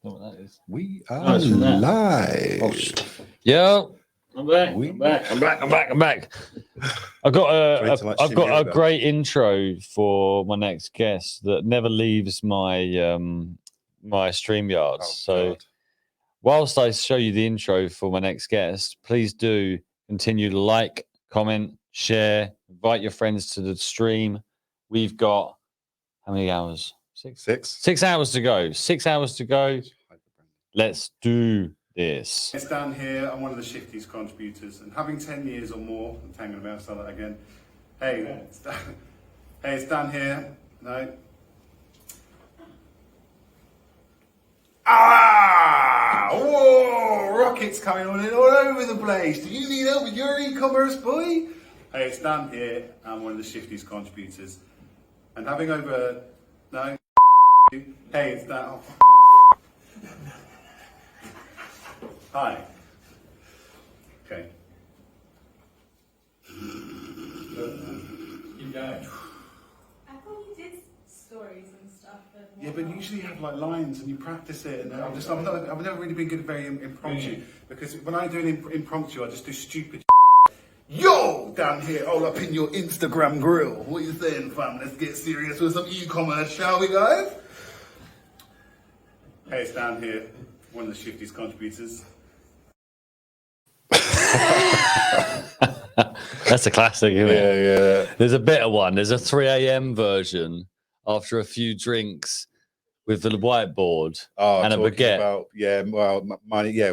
What that is. We are live. Yo, I'm back. I've got a great intro for my next guest that never leaves my my StreamYard. God. Whilst I show you the intro for my next guest, please do continue to like, comment, share, invite your friends to the stream. We've got how many hours? Six hours to go. 6 hours to go. Let's do this. It's Dan here. I'm one of the Shifties contributors, and having 10 years or more, I'm hanging about, start that again. Hey, it's Dan here. No. Whoa! Rockets coming on in all over the place. Do you need help with your e-commerce, boy? Hey, it's Dan here. I'm one of the Shifties contributors, and having over no. Hey, it's Dan. Oh, hi. Okay. Keep going. I thought you did stories and stuff. Yeah, but usually you have like lines and you practice it, and I've never really been good at very impromptu, because when I do an impromptu, I just do stupid. Yo, down here, all up in your Instagram grill. What are you saying, fam? Let's get serious with some e-commerce, shall we, guys? Hey, it's Dan here, one of the Shifties contributors. That's a classic, isn't it? Yeah. There's a better one. There's a 3 a.m. version after a few drinks with the whiteboard and a baguette.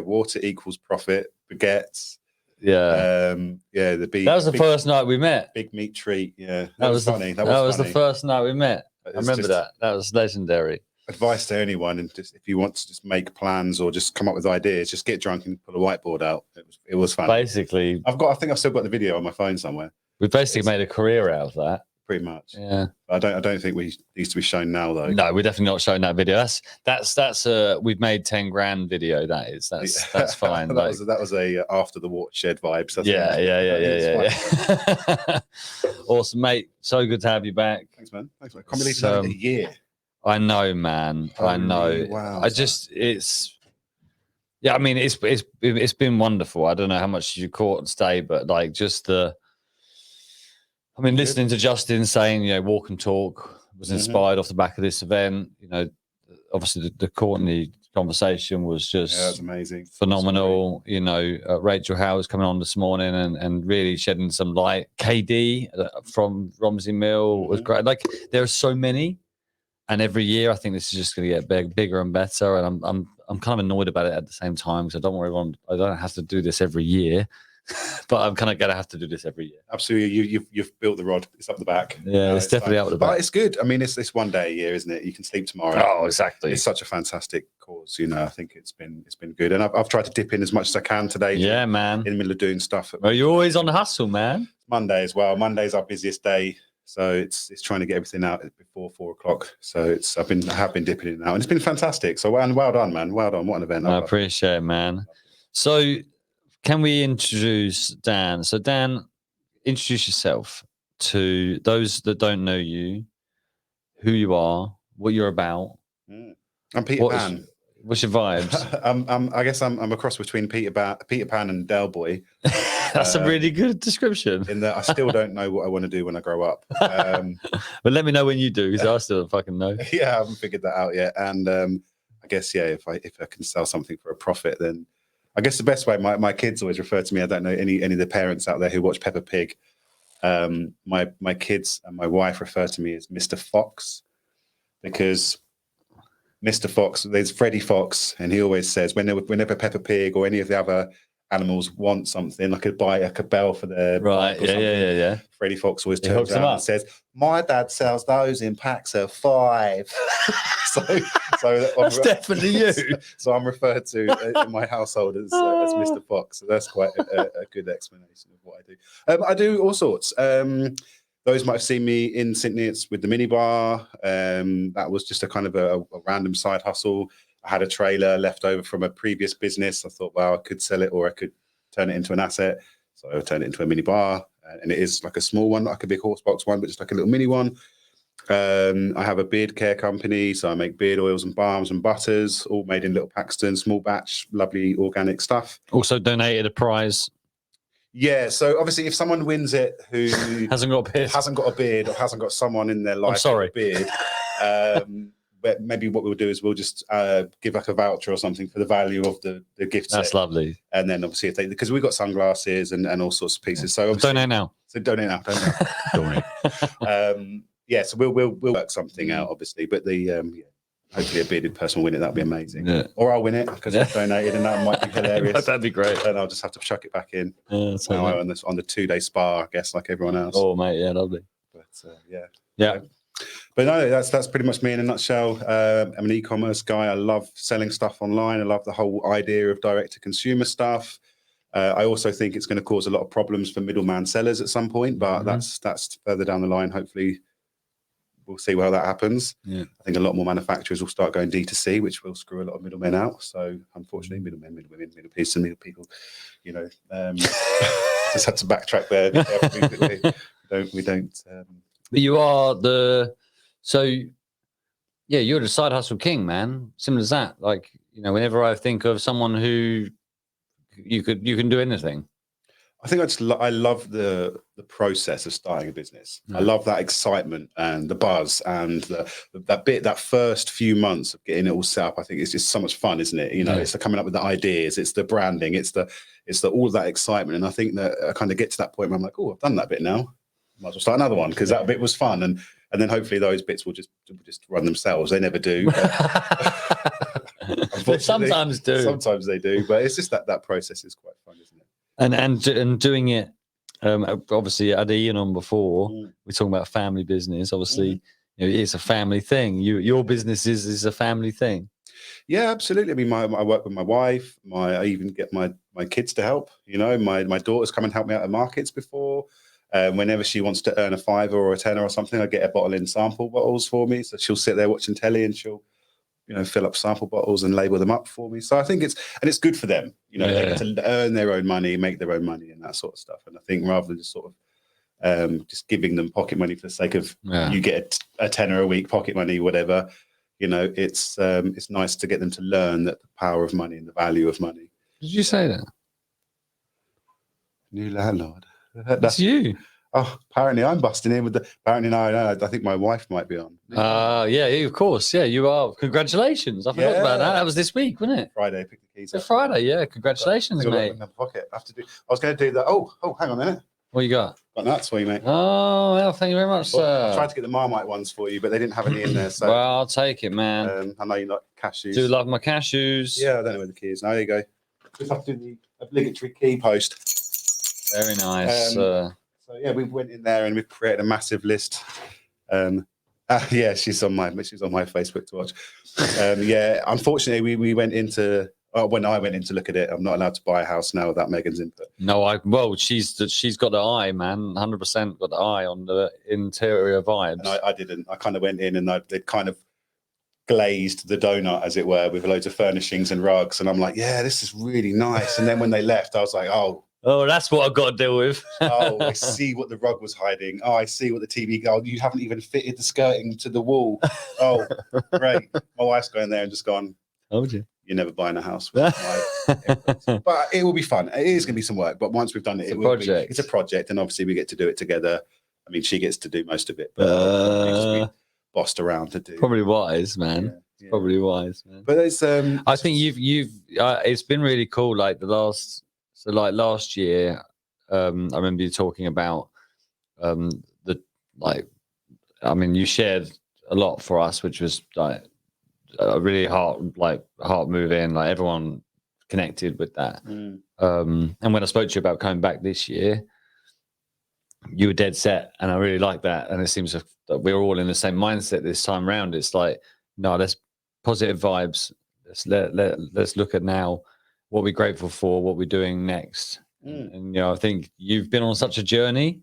Water equals profit, baguettes. Yeah. The that was the first night we met. Big meat treat. Yeah. That was funny. That was the first night we met. I remember that. That was legendary. Advice to anyone, and just if you want to just make plans or just come up with ideas, just get drunk and pull a whiteboard out. It was fun. Basically, I think I've still got the video on my phone somewhere. We basically made a career out of that. Pretty much. Yeah. I don't think we needs to be shown now though. No, we're definitely not showing that video. That's we've made 10 grand video. That's fine. that was a after the watershed vibes. Yeah. Awesome, mate. So good to have you back. Thanks, man. I can't believe it's a year. I know, man. I know. Wow. It's been wonderful. I don't know how much you caught today, but like just listening to Justin saying, walk and talk was inspired off the back of this event. Obviously the Courtney conversation was just that's amazing, phenomenal. Rachel Howard's coming on this morning and really shedding some light. KD from Romsey Mill was great. Like there are so many. And every year, I think this is just going to get bigger and better. And I'm kind of annoyed about it at the same time, because I don't have to do this every year, but I'm kind of going to have to do this every year. Absolutely, you've built the rod. It's up the back. Yeah, it's definitely up the back. But it's good. I mean, it's 1 day a year, isn't it? You can sleep tomorrow. Oh, exactly. It's such a fantastic cause. I think it's been good, and I've tried to dip in as much as I can today. Yeah, man. In the middle of doing stuff. Well, you're always on the hustle, man. Monday as well. Monday's our busiest day. So it's trying to get everything out before 4 o'clock. So I have been dipping in now, and it's been fantastic. So well done, man. Well done. What an event. I appreciate it, man. So can we introduce Dan? So Dan, introduce yourself to those that don't know you, who you are, what you're about. I'm Peter Pan. What's your vibes? I guess I'm a cross between Peter Pan and Del Boy. That's a really good description. In that I still don't know what I want to do when I grow up. But let me know when you do, because I still don't fucking know. Yeah, I haven't figured that out yet. And I guess if I can sell something for a profit, then I guess the best way. My kids always refer to me. I don't know any of the parents out there who watch Peppa Pig. My kids and my wife refer to me as Mr. Fox, because Mr. Fox, there's Freddie Fox, and he always says whenever Peppa Pig or any of the other animals want something, like buy a bell for their right, yeah. Freddie Fox always turns around and says, "My dad sells those in packs of 5." so that's definitely you. So I'm referred to in my household as Mr. Fox. So that's quite a good explanation of what I do. I do all sorts. Those might have seen me in St. Neots with the minibar. That was just a kind of a random side hustle. I had a trailer left over from a previous business. I thought, well, I could sell it or I could turn it into an asset. So I turned it into a minibar. And it is like a small one, like a big horse box one, but just like a little mini one. I have a beard care company, so I make beard oils and balms and butters, all made in little Paxton, small batch, lovely organic stuff. Also donated a prize. Yeah, so obviously, if someone wins it who hasn't got a beard, or hasn't got someone in their life sorry. with a beard, but maybe what we'll do is we'll just give like a voucher or something for the value of the gift set. That's lovely. And then obviously, because we've got sunglasses and all sorts of pieces, so donate now. So donate now. Donate. Yeah, so we'll work something out, obviously, but hopefully a bearded person will win it. That'd be amazing. Yeah. Or I'll win it because I've donated, and that might be hilarious. That'd be great. And I'll just have to chuck it back in. Yeah, on the 2-day spa, I guess, like everyone else. Oh, mate, yeah, lovely. But yeah. But no, that's pretty much me in a nutshell. I'm an e-commerce guy. I love selling stuff online. I love the whole idea of direct-to-consumer stuff. I also think it's going to cause a lot of problems for middleman sellers at some point, but that's further down the line. Hopefully, we'll see how that happens. Yeah. I think a lot more manufacturers will start going D2C, which will screw a lot of middlemen out. So unfortunately, middlemen, middlewomen, middle pieces, and middle people, just had to backtrack there. We don't. But you are you're the side hustle king, man. Simple as that. Like, whenever I think of someone who you can do anything. I think I love the process of starting a business. I love that excitement and the buzz and that first few months of getting it all set up. I think it's just so much fun, isn't it? It's the coming up with the ideas, it's the branding, it's the all of that excitement. And I think that I kind of get to that point where I'm like, oh, I've done that bit now. Might as well start another one because that bit was fun. And then hopefully those bits will just run themselves. They never do. They sometimes do. Sometimes they do, but it's just that process is quite fun, isn't it? And doing it, obviously, I had Ian on before. We're talking about family business. Obviously, it's a family thing. Your business is a family thing. Yeah, absolutely. I mean, I work with my wife. I even get my kids to help. My daughter's come and help me out at markets before. Whenever she wants to earn a $5 or a $10 or something, I get a bottle in sample bottles for me. So she'll sit there watching telly and she'll fill up sample bottles and label them up for me. So I think it's good for them. They get to earn their own money, make their own money, and that sort of stuff. And I think rather than just sort of just giving them pocket money for the sake of you get a tenner a week, pocket money, whatever, it's nice to get them to learn that the power of money and the value of money. Did you say that? New landlord. That's you. Oh, apparently I'm busting in with the. Apparently, no, I think my wife might be on. Yeah, of course. Yeah, you are. Congratulations. I forgot about that. That was this week, wasn't it? Friday, pick the keys up. It's Friday, yeah. Congratulations, mate. In my pocket. I was going to do that. Oh, hang on a minute. What you got? Got nuts for you, mate. Oh, well, thank you very much, sir. I tried to get the Marmite ones for you, but they didn't have any in there. So, well, I'll take it, man. I know you like cashews. Do love my cashews. Yeah, I don't know where the key is. Now, there you go. Just have to do the obligatory key post. Very nice. So yeah, we went in there and we created a massive list. Yeah, she's on my Facebook to watch. Yeah, unfortunately, we went into. When I went in to look at it, I'm not allowed to buy a house now without Megan's input. No, she's got the eye, man. 100% got the eye on the interior vibes. And I didn't. I kind of went in and they kind of glazed the donut, as it were, with loads of furnishings and rugs. And I'm like, yeah, this is really nice. And then when they left, I was like, oh, that's what I've got to deal with. Oh, I see what the rug was hiding. Oh, I see what the TV. Oh, you haven't even fitted the skirting to the wall. Oh, great. My wife's going there and just gone. Told you. You're never buying a house. But it will be fun. It is going to be some work. But once we've done it, it's a project. And obviously we get to do it together. I mean, she gets to do most of it. But just be bossed around to do. Probably wise, man. Yeah. Probably wise, man. But there's I think you've it's been really cool. Like last year, I remember you talking about you shared a lot for us, which was like a really heart moving, like everyone connected with that. And when I spoke to you about coming back this year, you were dead set, and I really like that. And it seems that we're all in the same mindset this time round. It's like, no, let's positive vibes. Let's look at now what we're grateful for, what we're doing next. And I think you've been on such a journey.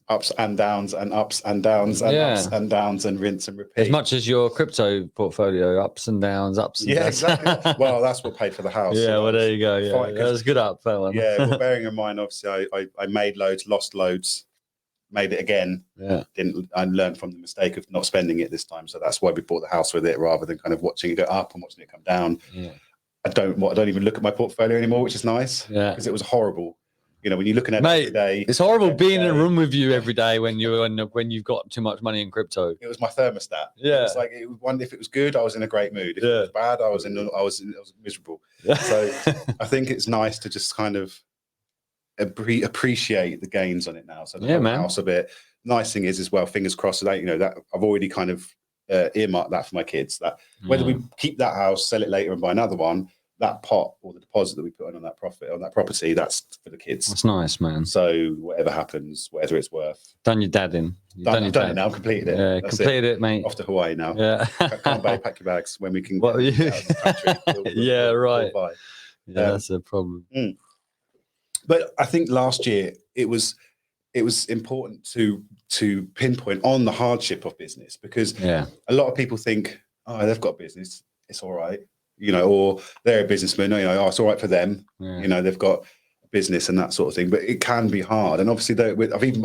Ups and downs and ups and downs and ups and downs and rinse and repeat. As much as your crypto portfolio, ups and downs, ups and downs. Yeah, exactly. Well, that's what paid for the house. Yeah, so well, there you go. Yeah, that was good up, that one. Yeah, well, bearing in mind, obviously, I made loads, lost loads, made it again. I learned from the mistake of not spending it this time. So that's why we bought the house with it, rather than kind of watching it go up and watching it come down. I don't even look at my portfolio anymore, which is nice, because it was horrible. You know, when you're looking at it every day, it's horrible being in a room with you every day when you've got too much money in crypto. It was my thermostat. It was like if it was good, I was in a great mood. If it was bad, I was miserable. So I think it's nice to just kind of appreciate the gains on it now. So the whole house a bit. Nice thing is as well, fingers crossed that that I've already kind of earmarked that for my kids. That whether we keep that house, sell it later, and buy another one, that pot or the deposit that we put on that profit on that property, that's for the kids. That's nice, man. So whatever happens, whatever it's worth. Done your dad in. Done it now. Completed it. Yeah, completed it, mate. Off to Hawaii now. Yeah. Come on, babe, pack your bags when we can. Well, get out of the country. Right. We'll That's a problem. But I think last year it was important to pinpoint on the hardship of business, because a lot of people think, oh, they've got business, it's all right. Or they're a businessman, oh, it's all right for them. They've got a business and that sort of thing. But it can be hard. And obviously, I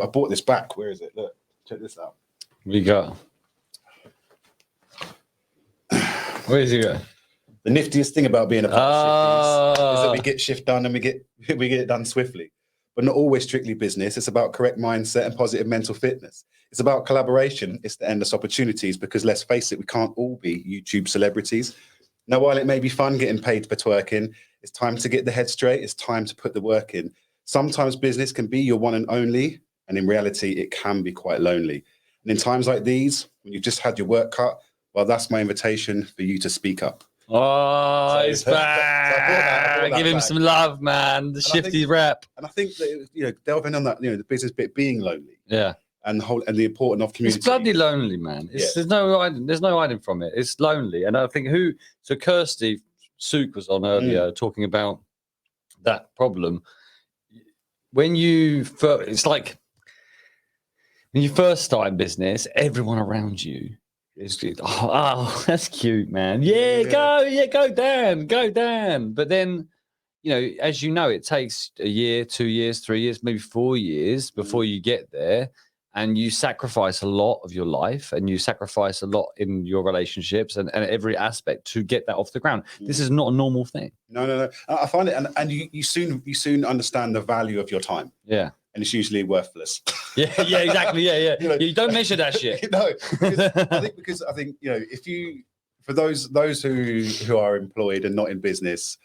bought this back. Where is it? Look, check this out. We got. Where is he go? The niftiest thing about being a part of Shifties is that we get shift done and we get it done swiftly. But not always strictly business. It's about correct mindset and positive mental fitness. It's about collaboration. It's the endless opportunities, because let's face it, we can't all be YouTube celebrities. Now, while it may be fun getting paid for twerking, it's time to get the head straight. It's time to put the work in. Sometimes business can be your one and only, and in reality, it can be quite lonely. And in times like these, when you've just had your work cut, well, that's my invitation for you to speak up. Oh, he's back. Give him some love, man. The Shifty rep. And I think that, delving on that, the business bit being lonely. Yeah. And the importance of community. It's bloody lonely, man. There's no hiding from it. It's lonely. And I think Kirsty Sook was on earlier talking about that problem. It's like when you first start in business, everyone around you is, oh, that's cute, man. Go Dan. But then, as it takes a year, 2 years, 3 years, maybe 4 years before you get there. And you sacrifice a lot of your life, and you sacrifice a lot in your relationships and every aspect to get that off the ground. This is not a normal thing. No. I find it, and you soon understand the value of your time. Yeah, and it's usually worthless. Yeah, exactly. Yeah. You don't measure that shit. No, because I think if you, for those who are employed and not in business,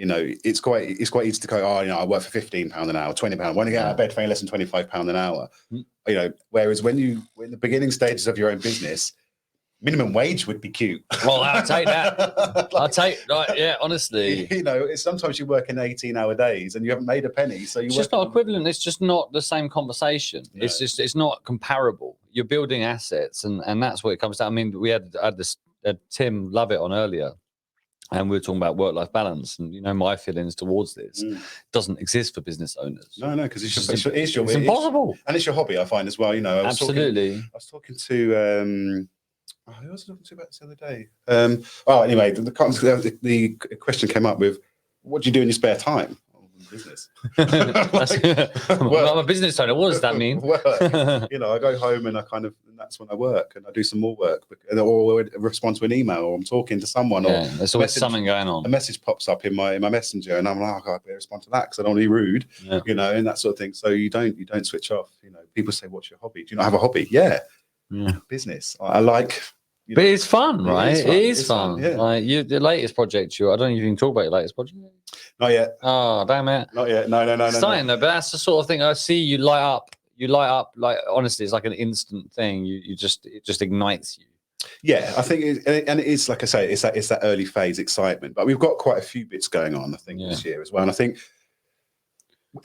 it's quite easy to go, I work for £15 an hour, £20. When you get out of bed for less than £25 an hour, whereas when in the beginning stages of your own business, minimum wage would be cute. Well, I'll take that. Honestly. Sometimes you work in 18-hour days and you haven't made a penny. So it's just not equivalent. It's just not the same conversation. No. It's not comparable. You're building assets, and that's what it comes down. I mean, we had this Tim Lovett on earlier. And we were talking about work-life balance, and my feelings towards this doesn't exist for business owners. No, because it's impossible, and it's your hobby. I find as well. Absolutely. I was talking to who was I talking to about this the other day? Anyway, the question came up with, what do you do in your spare time? Business. I'm a business owner. What does that mean? Work. I go home and that's when I work, and I do some more work, or respond to an email, or I'm talking to someone, or there's always something going on. A message pops up in my messenger, and I'm like, I better respond to that because I don't want to be rude, and that sort of thing. So you don't switch off. People say, "What's your hobby?" Do you not have a hobby? Yeah. Business. I like. But it's fun, right? It is fun. Yeah. Like the latest project, I don't even talk about your latest project. Not yet. Oh, damn it. Not yet. No. Exciting though, but that's the sort of thing I see you light up. You light up, like, honestly, it's like an instant thing. It just ignites you. Yeah, I think, and it is, like I say, it's that early phase excitement. But we've got quite a few bits going on, I think, this year as well. And I think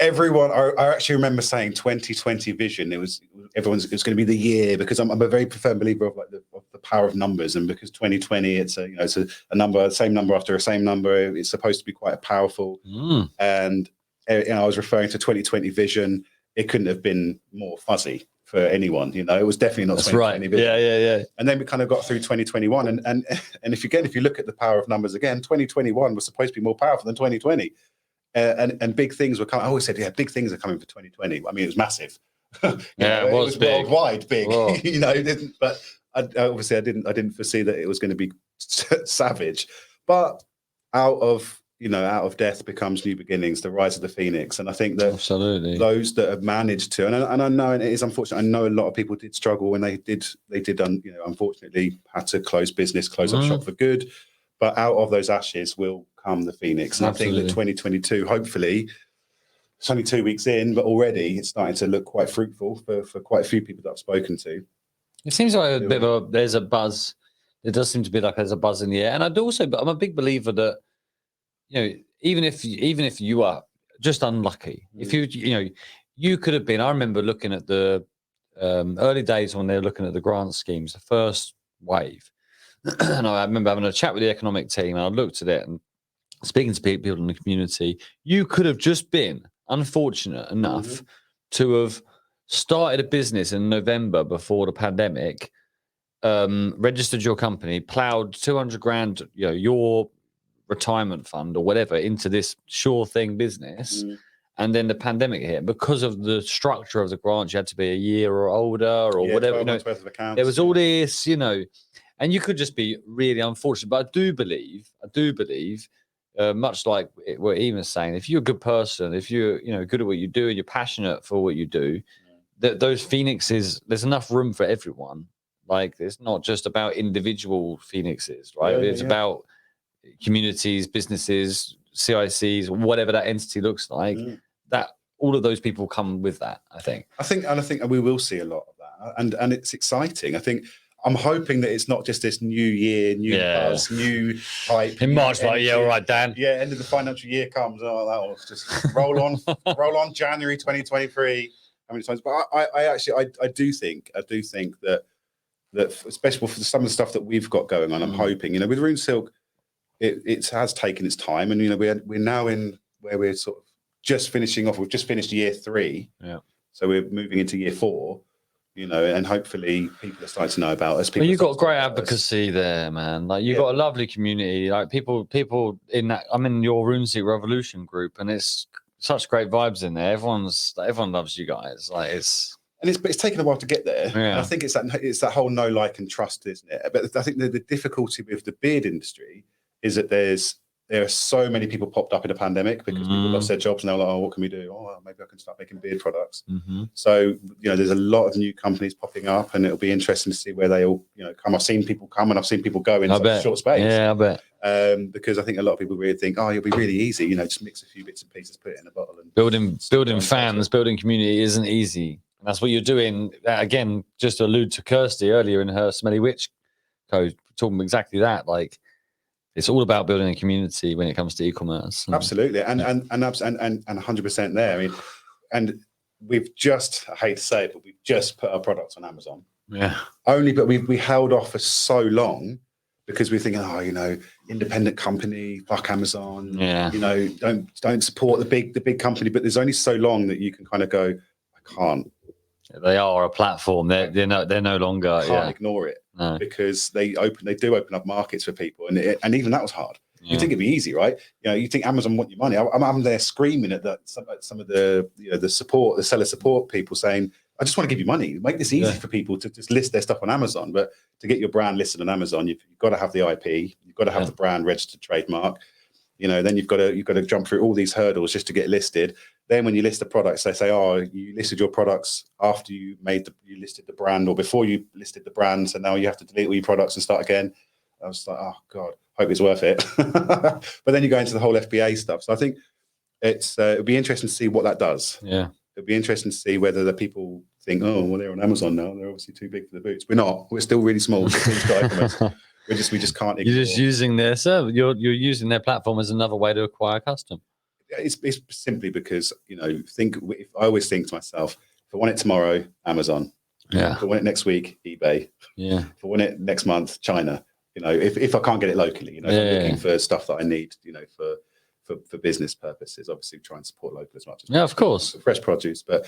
everyone, I actually remember saying 2020 vision. It was going to be the year, because I'm a very firm believer of the power of numbers, and because 2020 it's a number, same number after a same number. It's supposed to be quite powerful. And I was referring to 2020 vision. It couldn't have been more fuzzy for anyone. It was definitely not. That's 2020 right. Vision. Yeah. And then we kind of got through 2021, and if you look at the power of numbers again, 2021 was supposed to be more powerful than 2020. And big things were coming. I always said, big things are coming for 2020. I mean, it was massive. Yeah, it was big. Worldwide big. Whoa. You know, but obviously I didn't foresee that it was going to be savage. But out of death becomes new beginnings, the rise of the phoenix. And I think that absolutely those that have managed to, and I know, and it is unfortunate, I know a lot of people did struggle when they did unfortunately had to close business, close up shop for good. But out of those ashes will come the phoenix. And absolutely. I think that 2022, hopefully, it's only 2 weeks in, but already it's starting to look quite fruitful for quite a few people that I've spoken to. It seems like there's a buzz. There does seem to be like there's a buzz in the air. And I'm a big believer that, even if you are just unlucky, if you could have been. I remember looking at the early days when they were looking at the grant schemes, the first wave, and I remember having a chat with the economic team, and I looked at it and speaking to people in the community. You could have just been unfortunate enough to have started a business in November before the pandemic, registered your company, plowed 200 grand, your retirement fund or whatever into this sure thing business, and then the pandemic hit. Because of the structure of the grant, you had to be a year or older or whatever. There was all this, and you could just be really unfortunate. But I do believe, much like what Ian was saying, if you're a good person, if you're good at what you do and you're passionate for what you do, that those phoenixes, there's enough room for everyone. Like, it's not just about individual phoenixes, right? It's about communities, businesses, CICs, whatever that entity looks like. That all of those people come with that. I think we will see a lot of that, and it's exciting. I think I'm hoping that it's not just this new year, new buzz, new hype. In March, like, all right, Dan. Yeah, end of the financial year comes. Oh, that was just roll on January 2023. How many times? But I do think that especially for some of the stuff that we've got going on, I'm hoping, with Rune Silk, it has taken its time, and we're now in where we're sort of just finishing off. We've just finished year 3, so we're moving into year 4. And hopefully people are starting to know about us. You've got great advocacy there, man. Like, you've got a lovely community. Like, people in that. I'm in your RuneSeek Revolution group, and it's such great vibes in there. Everyone loves you guys. Like, it's taken a while to get there. And I think it's that whole know, like, and trust, isn't it? But I think the difficulty with the beard industry is that there are so many people popped up in a pandemic because people lost their jobs, and they're like, oh, what can we do? Oh, well, maybe I can start making beard products. So, there's a lot of new companies popping up, and it'll be interesting to see where they all, come. I've seen people come and I've seen people go in such a short space. Yeah, I bet. Because I think a lot of people really think, oh, it'll be really easy, just mix a few bits and pieces, put it in a bottle. And building fans, building community isn't easy. And that's what you're doing. Again, just to allude to Kirsty earlier in her Smelly Witch code, talking exactly that. Like, it's all about building a community when it comes to e-commerce. Absolutely, and 100% there. I mean, and we've just, I hate to say it, but we've just put our products on Amazon. Yeah. But we held off for so long because we're thinking, independent company, fuck Amazon. Yeah. Don't support the big company. But there's only so long that you can kind of go, I can't. They are a platform. They're no longer. I can't ignore it. No. Because they do open up markets for people, and even that was hard. You think it'd be easy, right? You think Amazon want your money. I'm there screaming at some of the the seller support people saying, I just want to give you money. Make this easy for people to just list their stuff on Amazon. But to get your brand listed on Amazon, you've got to have the IP, you've got to have the brand registered trademark. Then you've got to jump through all these hurdles just to get listed. Then when you list the products, they say, oh, you listed your products after you listed the brand or before you listed the brand. So now you have to delete all your products and start again. I was like, oh God, hope it's worth it. But then you go into the whole FBA stuff. So I think it'll be interesting to see what that does. Yeah. It'll be interesting to see whether the people think, oh, well, they're on Amazon now. They're obviously too big for the boots. We're not. We're still really small. We just can't ignore. You're just using their server. You're using their platform as another way to acquire custom. It's simply because I always think to myself, if I want it tomorrow, Amazon. Yeah. If I want it next week, eBay. Yeah. If I want it next month, China. If I can't get it locally, if I'm looking for stuff that I need, for business purposes, obviously try and support local as much as possible. Of course. For fresh produce, but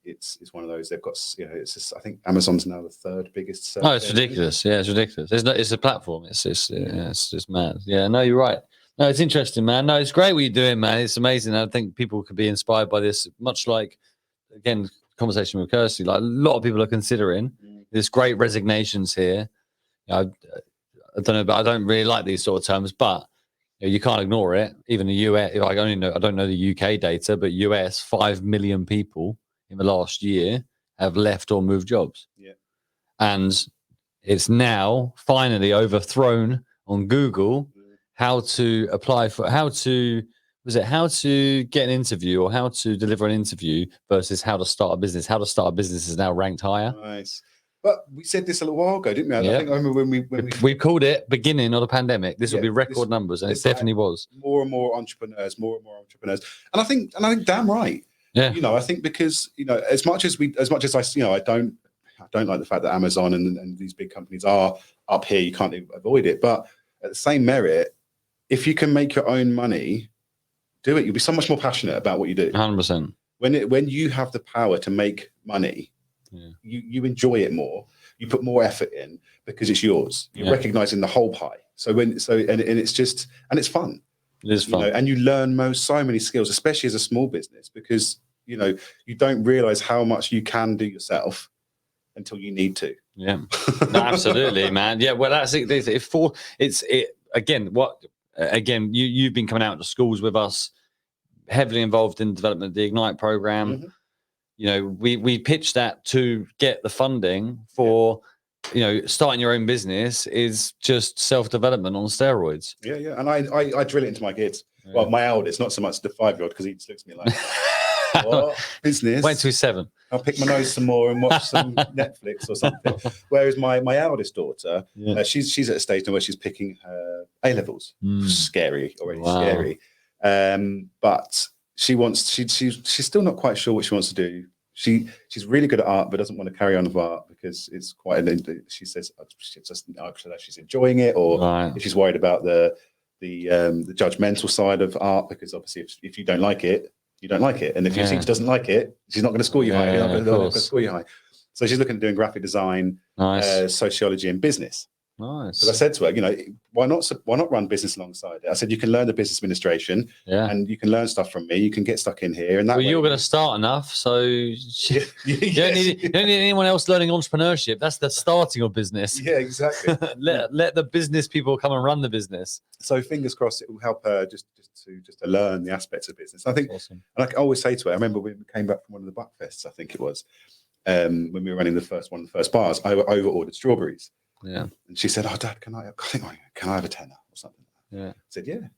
it's one of those. They've got, it's just, I think Amazon's now the 3rd biggest. Oh, it's ridiculous. Yeah, it's ridiculous. It's a platform. It's just mad. Yeah, no, you're right. No, it's interesting, man. No, it's great what you're doing, man. It's amazing. I think people could be inspired by this, much like, again, conversation with Kirsty, like a lot of people are considering this Great Resignations here. I don't know, but I don't really like these sort of terms, but you can't ignore it. Even the US, I don't know the UK data, but US, 5 million people in the last year have left or moved jobs. Yeah. And it's now finally overthrown on Google how to apply for, how to get an interview or how to deliver an interview versus how to start a business. How to start a business is now ranked higher. Nice. But we said this a little while ago, didn't we? Yeah. I think I remember when we called it beginning of the pandemic. This will be record numbers, and it definitely was. More and more entrepreneurs, and I think damn right. Yeah. I think because as much as I don't like the fact that Amazon and these big companies are up here. You can't avoid it. But at the same merit, if you can make your own money, do it. You'll be so much more passionate about what you do. 100%. When you have the power to make money. Yeah. You enjoy it more. You put more effort in because it's yours. You're recognizing the whole pie. And it's fun. It is fun, and you learn so many skills, especially as a small business, because you don't realize how much you can do yourself until you need to. Yeah, no, absolutely, man. Yeah, well, that's it. Again, you've been coming out to schools with us, heavily involved in the development of the Ignite program. Mm-hmm. We pitched that to get the funding for, starting your own business is just self-development on steroids. Yeah. And I drill it into my kids. Yeah. Well, my eldest, not so much the 5-year-old, because he just looks at me like, what? Business? Wait till he's 7. I'll pick my nose some more and watch some Netflix or something. Whereas my eldest daughter, she's at a stage now where she's picking her A-levels. Scary. But she's still not quite sure what she wants to do. She's really good at art, but doesn't want to carry on with art because it's quite. She says she's enjoying it, or if she's worried about the judgmental side of art, because obviously if you don't like it, you don't like it, and if your teacher doesn't like it, she's not going to score you high. They're not going to score you high. So she's looking at doing graphic design, sociology, and business. Nice. Because I said to her, why not run business alongside it? I said you can learn the business administration, and you can learn stuff from me. You can get stuck in here, and you're going to start enough, so you don't need anyone else learning entrepreneurship. That's the starting of business. Yeah, exactly. let the business people come and run the business. So fingers crossed, it will help her just to learn the aspects of business. I think, awesome. And I always say to her, I remember when we came back from one of the Buckfests, I think it was, when we were running one of the first bars, I over-ordered strawberries. Yeah. And she said, "Oh, Dad, can I have a tenner or something?" Yeah. I said, "Yeah.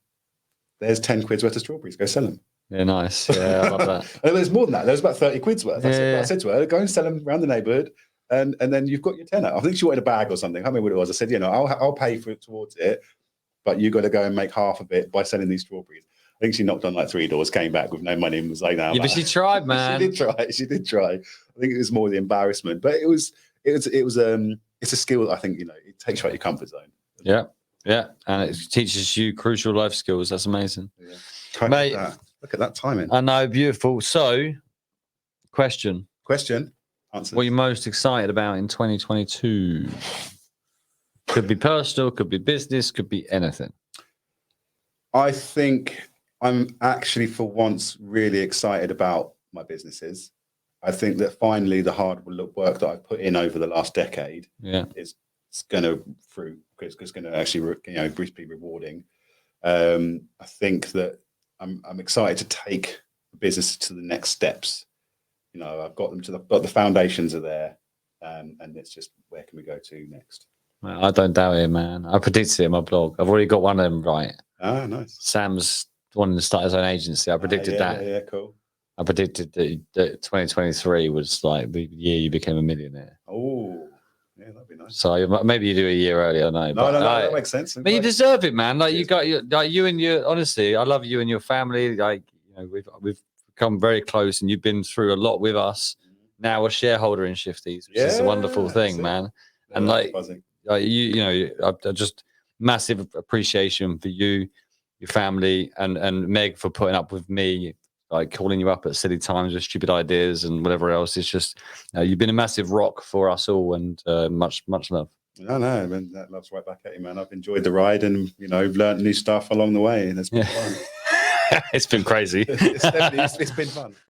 There's 10 quid's worth of strawberries. Go sell them." Yeah, nice. Yeah, I love that. And there's more than that. There's about 30 quid's worth. I said to her, "Go and sell them around the neighbourhood, and then you've got your tenner." I think she wanted a bag or something. I can't remember what it was. I said, I'll pay for it towards it, but you got to go and make half of it by selling these strawberries. I think she knocked on like 3 doors, came back with no money, and was like, "No." Yeah, but she tried, man. She did try. I think it was more the embarrassment, but it's a skill that I think, it takes you out your comfort zone. Yeah. And it teaches you crucial life skills. That's amazing. Yeah. Mate, look at that timing. I know, beautiful. So, question. Answer. What are you most excited about in 2022? Could be personal, could be business, could be anything. I think I'm actually, for once, really excited about my businesses. I think that finally the hard work that I've put in over the last decade is going to actually be rewarding. I think that I'm excited to take the business to the next steps. I've got the foundations are there, and it's just, where can we go to next? I don't doubt it, man. I predicted it in my blog. I've already got one of them right. Ah, nice. Sam's wanting to start his own agency. I predicted that. Yeah, cool. I predicted that 2023 was like the year you became a millionaire. Oh, yeah, that'd be nice. So maybe you do a year earlier. No, that makes sense. But you deserve it, man. Like, you got you and your, honestly, I love you and your family. Like, we've become very close, and you've been through a lot with us. Now a shareholder in Shifties, which is a wonderful thing, man. Yeah, and I just massive appreciation for you, your family, and Meg for putting up with me, like calling you up at silly times with stupid ideas and whatever else. It's just, you've been a massive rock for us all, and much love. No, I mean, that love's right back at you, man. I've enjoyed the ride, and learned new stuff along the way, and it's been fun. It's been crazy. It's been fun.